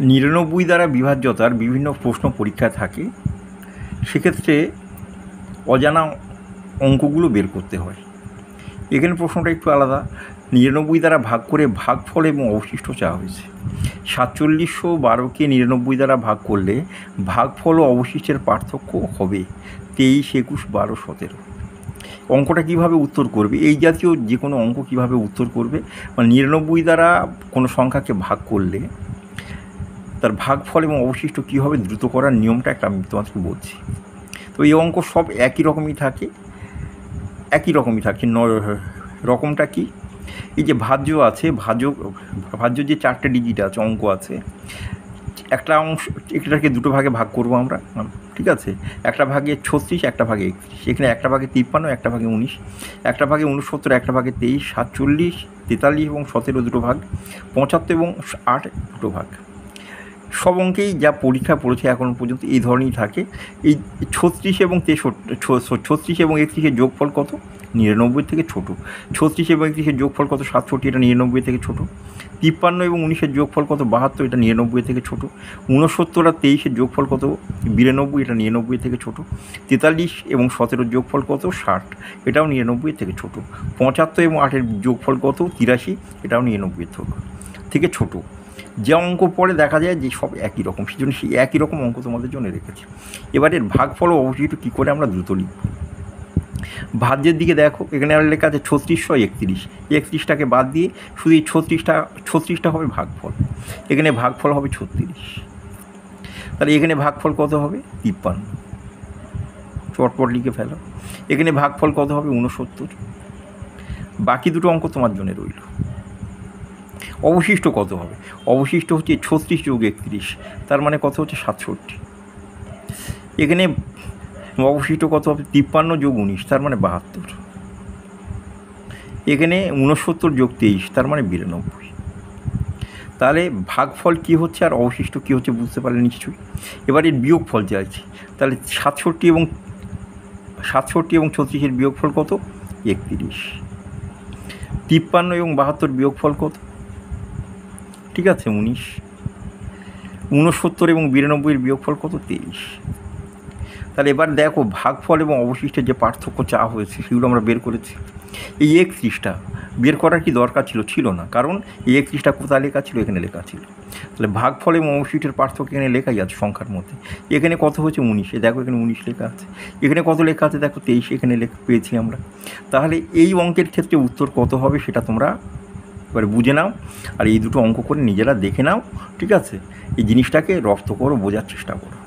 ৯৯ দ্বারা বিভাজ্যতার বিভিন্ন প্রশ্ন পরীক্ষায় থাকে, সেক্ষেত্রে অজানা অঙ্কগুলো বের করতে হয়। এখানে প্রশ্নটা একটু আলাদা। ৯৯ দ্বারা ভাগ করে ভাগফল এবং অবশিষ্ট চাওয়া হয়েছে। ৪৭১২কে ৯৯ দ্বারা ভাগ করলে ভাগফল ও অবশিষ্টের পার্থক্য হবে ২৩, ২১, ১২, ১৭। অঙ্কটা কীভাবে উত্তর করবে, এই জাতীয় যে কোনো অঙ্ক কীভাবে উত্তর করবে, মানে ৯৯ দ্বারা কোনো সংখ্যাকে ভাগ করলে তার ভাগফল এবং অবশিষ্ট কী হবে দ্রুত করার নিয়মটা একটা আমি তোমাদেরকে বলছি। তো এই অঙ্ক সব একই রকমই থাকে। রকমটা কি, এই যে ভাজ্য আছে, ভাজ্য যে 4টে ডিজিট আছে, অঙ্ক আছে, একটা অংশ এটাকে দুটো ভাগে ভাগ করবো আমরা, ঠিক আছে। একটা ভাগে ৩৬, একটা ভাগে ৩১। এখানে একটা ভাগে ৫৩, একটা ভাগে ১৯, একটা ভাগে ৬৯, একটা ভাগে ২৩, ৪৭, ৪৩ এবং ১৭ দুটো ভাগ, ৭৫ এবং ৮ দুটো ভাগ। সব অঙ্কেই যা পরীক্ষা পড়েছে এখনও পর্যন্ত এই ধরনেরই থাকে। এই ৩৬ এবং ৩১-এর যোগফল কত? ৯৯ থেকে ছোটো। ৩৬ এবং ৩১-এর যোগফল কত? ৬৭, এটা ৯৯ থেকে ছোটো। ৫৩ এবং ১৯-এর যোগফল কত? ৭২, এটা ৯৯ থেকে ছোটো। ৬৯ আর ২৩-এর যোগফল কত? ৯২, এটা ৯৯ থেকে ছোটো। ৪৩ এবং ১৭-এর যোগফল কত? ৬০, এটাও ৯৯ থেকে ছোটো। ৭৫ এবং ৮-এর যোগফল কত? ৮৩, এটাও ৯৯ থেকে ছোটো। যে অঙ্ক পড়ে দেখা যায় যে সব একই রকম, সেই জন্য সেই একই রকম অঙ্ক তোমাদের জন্য রেখেছি। এবার এর ভাগফল ও অবশিষ্ট কী করে আমরা দ্রুত লিখব। ভাজ্যের দিকে দেখো, এখানে আর লেখা আছে ৩৬৩১। ৩১টাকে বাদ দিয়ে শুধু এই ৩৬টা হবে ভাগফল। এখানে ভাগফল হবে ৩৬। তাহলে এখানে ভাগফল কত হবে? ৫৩। চটপট লিখে ফেলো। এখানে ভাগফল কত হবে? ৬৯। বাকি দুটো অঙ্ক তোমার জন্য রইল। অবশিষ্ট কত হবে? অবশিষ্ট হচ্ছে ৩৬ যোগ ৩১, তার মানে কত হচ্ছে? ৬৭। এখানে অবশিষ্ট কত হবে? ৫৩ যোগ ১৯, তার মানে ৭২। এখানে ৬৯ যোগ ২৩, তার মানে ৯২। তাহলে ভাগফল কী হচ্ছে আর অবশিষ্ট কী হচ্ছে বুঝতে পারলে নিশ্চয়ই। এবার এর বিয়োগফল চাইছি। তাহলে ৬৭ এবং ৩৬-এর বিয়োগফল কত? ৩১। ৫৩ এবং ৭২ বিয়োগফল কত? ঠিক আছে, ১৯। ৬৯ এবং ৯২-এর বিয়োগফল কত? ২৩। তাহলে এবার দেখো ভাগফল এবং অবশিষ্টের যে পার্থক্য চাওয়া হয়েছে সেগুলো আমরা বের করেছি। এই ৩১টা বের করার কি দরকার ছিল? ছিল না, কারণ এই ৩১টা কোথায় লেখা ছিল? এখানে লেখা ছিল। তাহলে ভাগফল এবং অবশিষ্টের পার্থক্য এখানে লেখাই আছে সংখ্যার মধ্যে। এখানে কত হচ্ছে? ১৯। দেখো এখানে ১৯ লেখা আছে। এখানে কত লেখা আছে? দেখো ২৩ এখানে পেয়েছি আমরা। তাহলে এই অঙ্কের ক্ষেত্রে উত্তর কত হবে সেটা তোমরা এবারে বুঝে নাও, আর এই দুটো অঙ্ক করে নিজেরা দেখে নাও, ঠিক আছে। এই জিনিসটাকে রপ্ত করো, বোঝার চেষ্টা করো।